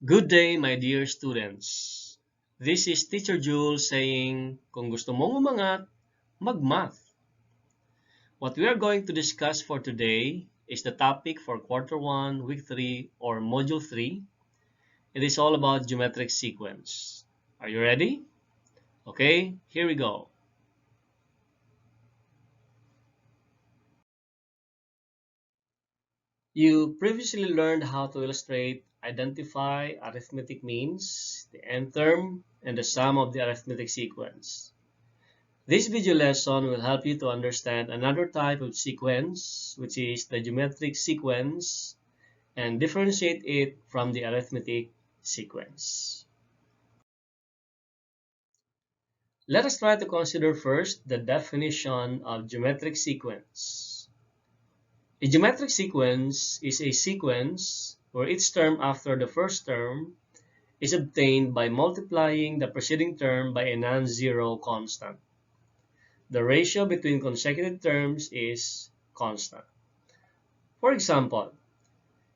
Good day, my dear students. This is Teacher Jules saying, kung gusto mong umangat, mag-math. What we are going to discuss for today is the topic for Quarter 1, Week 3, or Module 3. It is all about geometric sequence. Are you ready? Okay, here we go. You previously learned how to illustrate, identify arithmetic means, the nth term, and the sum of the arithmetic sequence. This video lesson will help you to understand another type of sequence, which is the geometric sequence, and differentiate it from the arithmetic sequence. Let us try to consider first the definition of geometric sequence. A geometric sequence is a sequence where each term after the first term is obtained by multiplying the preceding term by a non-zero constant. The ratio between consecutive terms is constant. For example,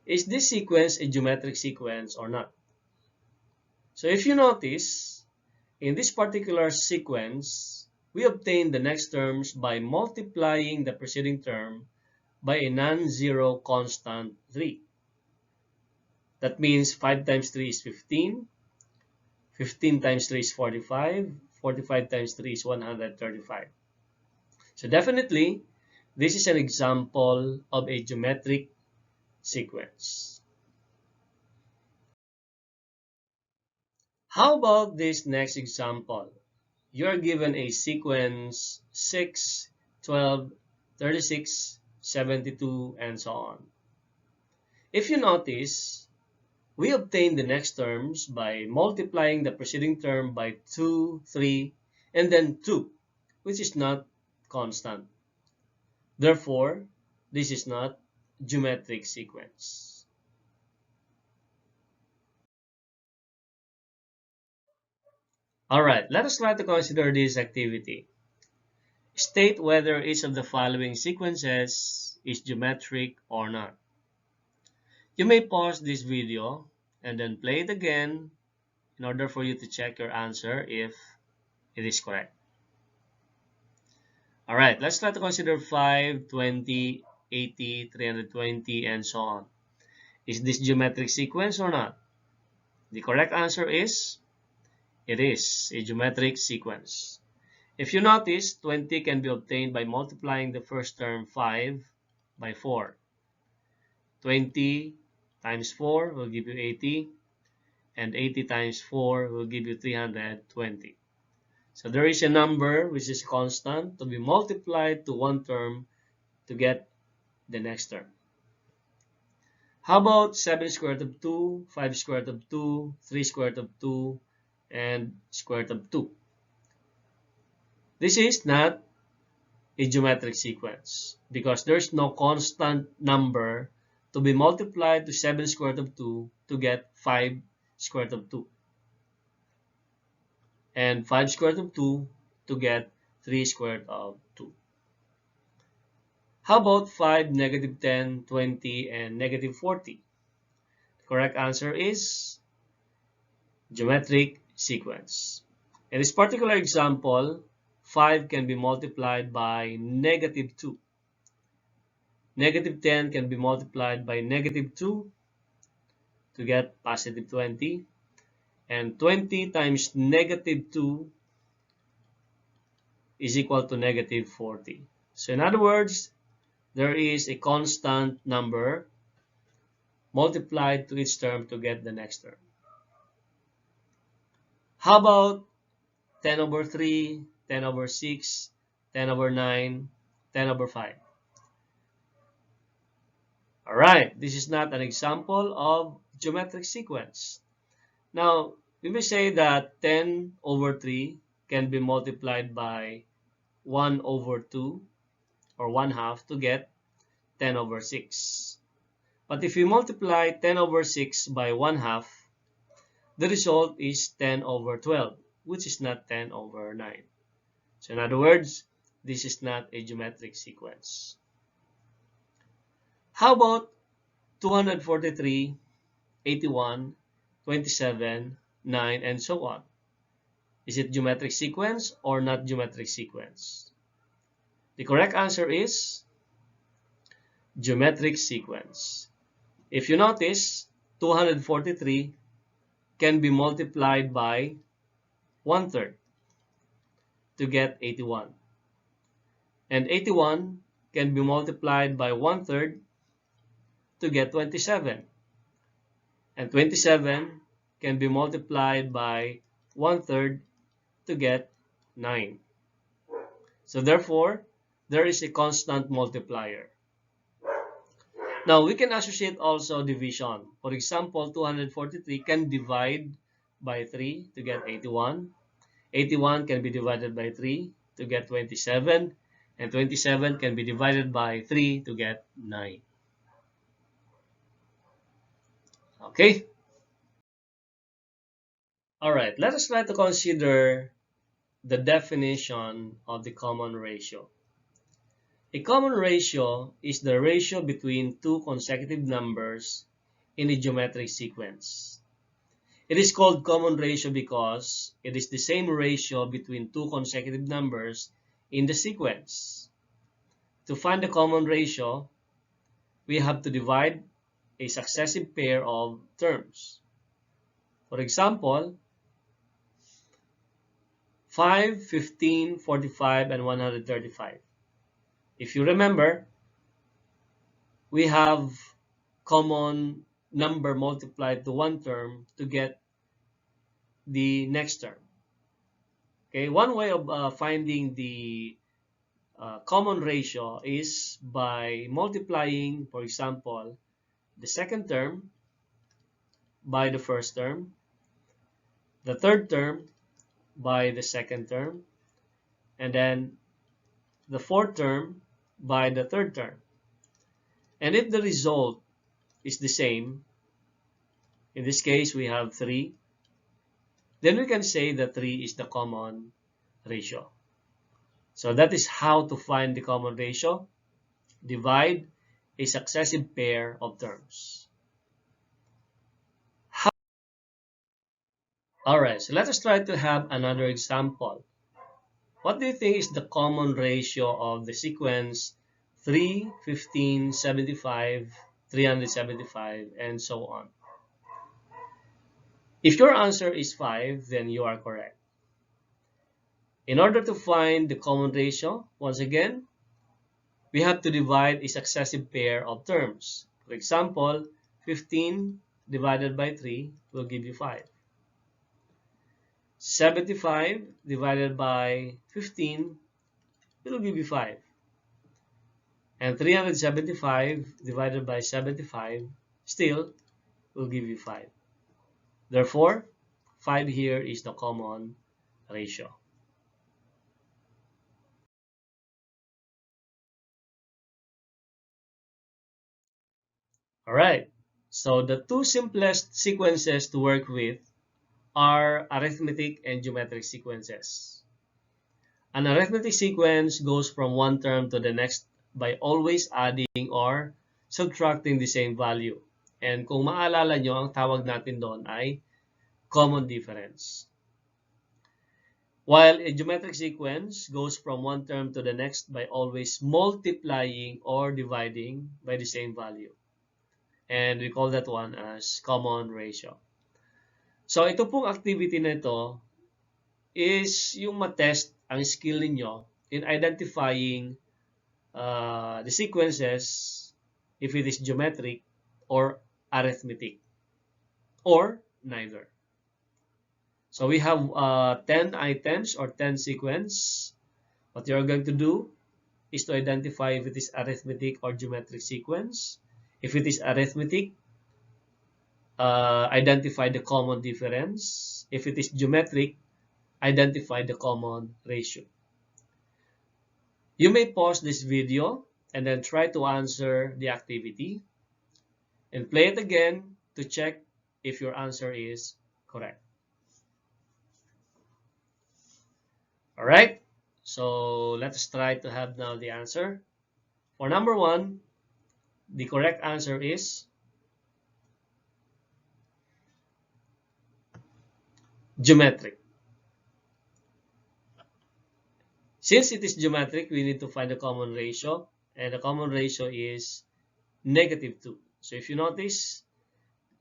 is this sequence a geometric sequence or not? So if you notice, in this particular sequence, we obtain the next terms by multiplying the preceding term by a non-zero constant 3. That means 5 times 3 is 15, 15 times 3 is 45, 45 times 3 is 135. So definitely, this is an example of a geometric sequence. How about this next example? You are given a sequence 6, 12, 36, 72, and so on. If you notice, we obtain the next terms by multiplying the preceding term by 2, 3, and then 2, which is not constant. Therefore, this is not geometric sequence. Alright, let us try to consider this activity. State whether each of the following sequences is geometric or not. You may pause this video and then play it again in order for you to check your answer if it is correct. Alright, let's try to consider 5, 20, 80, 320, and so on. Is this geometric sequence or not? The correct answer is, it is a geometric sequence. If you notice, 20 can be obtained by multiplying the first term 5 by 4. 20 times 4 will give you 80, and 80 times 4 will give you 320. So there is a number which is constant to be multiplied to one term to get the next term. How about 7 square root of 2, 5 square root of 2, 3 square root of 2, and square root of 2? This is not a geometric sequence because there's no constant number to be multiplied to 7 square root of 2 to get 5 square root of 2, and 5 square root of 2 to get 3 square root of 2. How about 5, negative 10, 20, and negative 40? The correct answer is geometric sequence. In this particular example, 5 can be multiplied by negative 2. Negative 10 can be multiplied by negative 2 to get positive 20. And 20 times negative 2 is equal to negative 40. So in other words, there is a constant number multiplied to each term to get the next term. How about 10 over 3, 10 over 6, 10 over 9, 10 over 5? Alright, this is not an example of geometric sequence. Now, we may say that 10 over 3 can be multiplied by 1 over 2 or 1 half to get 10 over 6. But if we multiply 10 over 6 by 1 half, the result is 10 over 12, which is not 10 over 9. So in other words, this is not a geometric sequence. How about 243, 81, 27, 9, and so on. Is it geometric sequence or not geometric sequence? The correct answer is geometric sequence. If you notice, 243 can be multiplied by 1/3 to get 81. And 81 can be multiplied by 1/3 to get 27. And 27 can be multiplied by 1/3 to get 9. So therefore, there is a constant multiplier. Now, we can associate also division. For example, 243 can divide by 3 to get 81. 81 can be divided by 3 to get 27. And 27 can be divided by 3 to get 9. Okay? Alright, let us try to consider the definition of the common ratio. A common ratio is the ratio between two consecutive numbers in a geometric sequence. It is called common ratio because it is the same ratio between two consecutive numbers in the sequence. To find the common ratio, we have to divide a successive pair of terms. For example, 5, 15, 45, and 135. If you remember, we have common number multiplied to one term to get the next term. Okay, one way of finding the common ratio is by multiplying, for example, the second term by the first term, the third term by the second term, and then the fourth term by the third term. And if the result is the same, in this case we have 3, then we can say that 3 is the common ratio. So that is how to find the common ratio. Divide a successive pair of terms. Alright, so let us try to have another example. What do you think is the common ratio of the sequence 3, 15, 75, 375, and so on? If your answer is 5, then you are correct. In order to find the common ratio, once again, we have to divide a successive pair of terms. For example, 15 divided by 3 will give you 5. 75 divided by 15 will give you 5. And 375 divided by 75 still will give you 5. Therefore, 5 here is the common ratio. Alright, so the two simplest sequences to work with are arithmetic and geometric sequences. An arithmetic sequence goes from one term to the next by always adding or subtracting the same value. And kung maalala nyo, ang tawag natin doon ay common difference. While a geometric sequence goes from one term to the next by always multiplying or dividing by the same value. And we call that one as common ratio. So ito pong activity na ito is yung matest ang skill ninyo in identifying the sequences if it is geometric or arithmetic or neither. So we have 10 items or 10 sequence. What you're going to do is to identify if it is arithmetic or geometric sequence. If it is arithmetic, identify the common difference. If it is geometric, identify the common ratio. You may pause this video and then try to answer the activity and play it again to check if your answer is correct. Alright, so let's try to have now the answer. For number 1, the correct answer is geometric. Since it is geometric, we need to find the common ratio, and the common ratio is -2. So if you notice,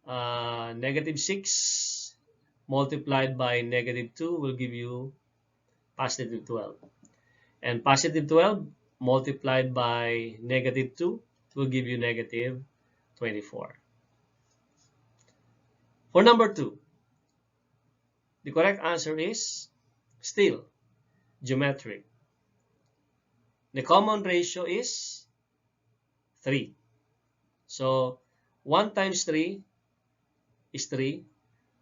-6 multiplied by -2 will give you +12. And +12 multiplied by -2 will give you -24. For number 2, the correct answer is still geometric. The common ratio is 3. So 1 times 3 is 3.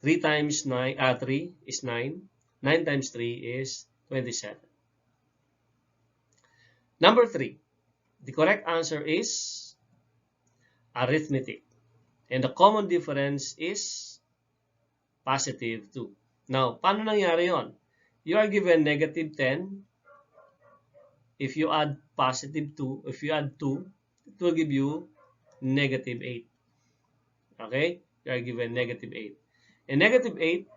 3 times 3 is 9. 9 times 3 is 27. Number 3, the correct answer is arithmetic. And the common difference is +2. Now, paano nangyari yon? You are given -10. If you add +2, if you add 2, it will give you -8. Okay? You are given -8. And -8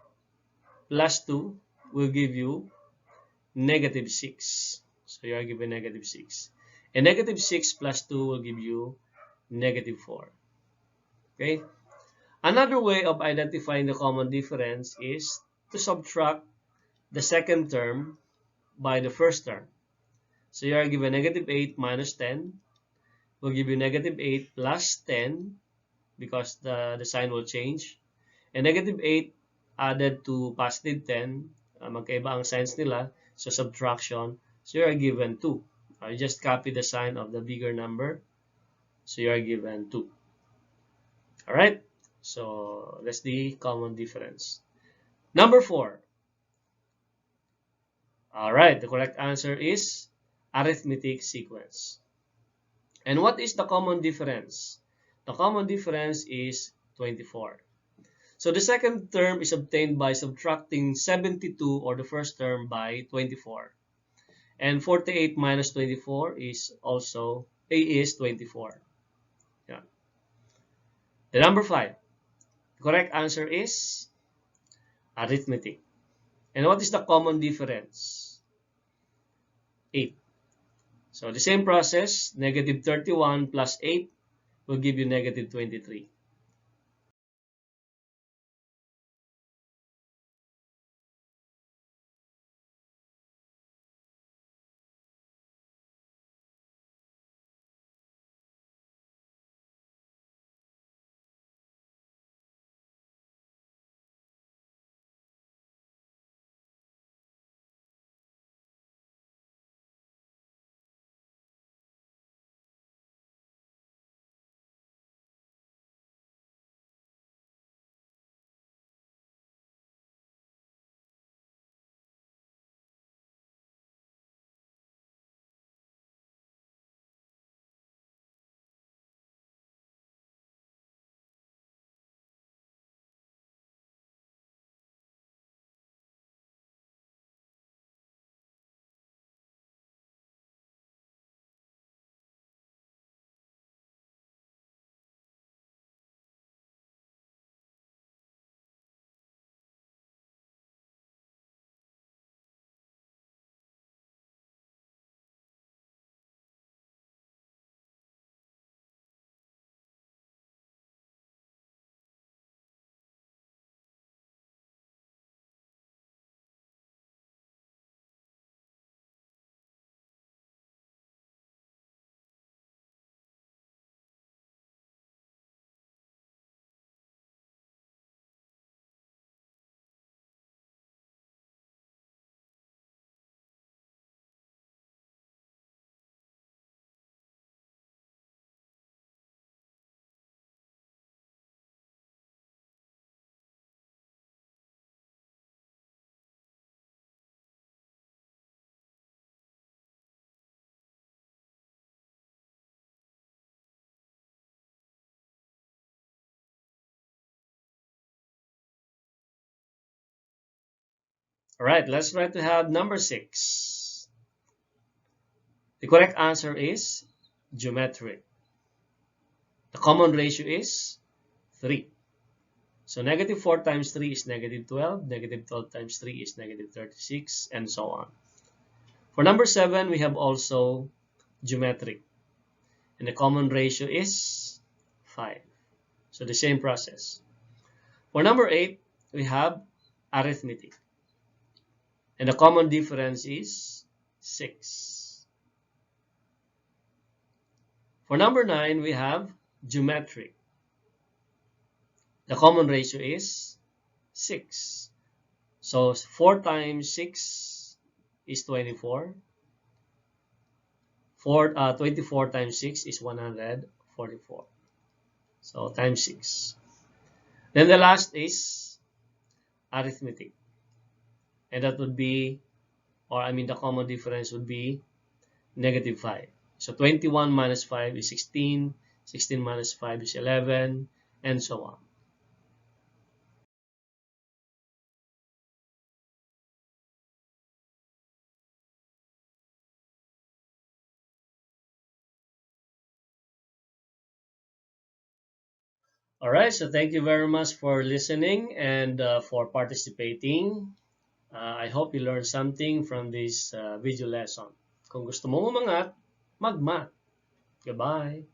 plus 2 will give you -6. So you are given -6. And -6 plus 2 will give you -4. Okay? Another way of identifying the common difference is to subtract the second term by the first term. So you are given -8 minus 10 will give you -8 plus 10 because the sign will change. And -8 added to +10, magkaiba ang signs nila, so subtraction. So you are given 2. You just copy the sign of the bigger number. So you are given 2. Alright? So that's the common difference. Number 4. Alright, the correct answer is arithmetic sequence. And what is the common difference? The common difference is 24. So the second term is obtained by subtracting 72, or the first term, by 24. And 48 minus 24 is 24. Yeah. The number 5. The correct answer is arithmetic. And what is the common difference? 8. So the same process, -31 plus 8 will give you -23. Alright, let's try to have number 6. The correct answer is geometric. The common ratio is 3. So negative 4 times 3 is negative 12. Negative 12 times 3 is negative 36, and so on. For number 7, we have also geometric. And the common ratio is 5. So the same process. For number 8, we have arithmetic. And the common difference is 6. For number 9, we have geometric. The common ratio is 6. So 4 times 6 is 24. 24 times 6 is 144. So times 6. Then the last is arithmetic. And that would be, the common difference would be negative 5. So 21 minus 5 is 16. 16 minus 5 is 11, and so on. All right, so thank you very much for listening and for participating. I hope you learned something from this video lesson. Kung gusto mo umangat, mag-math. Goodbye.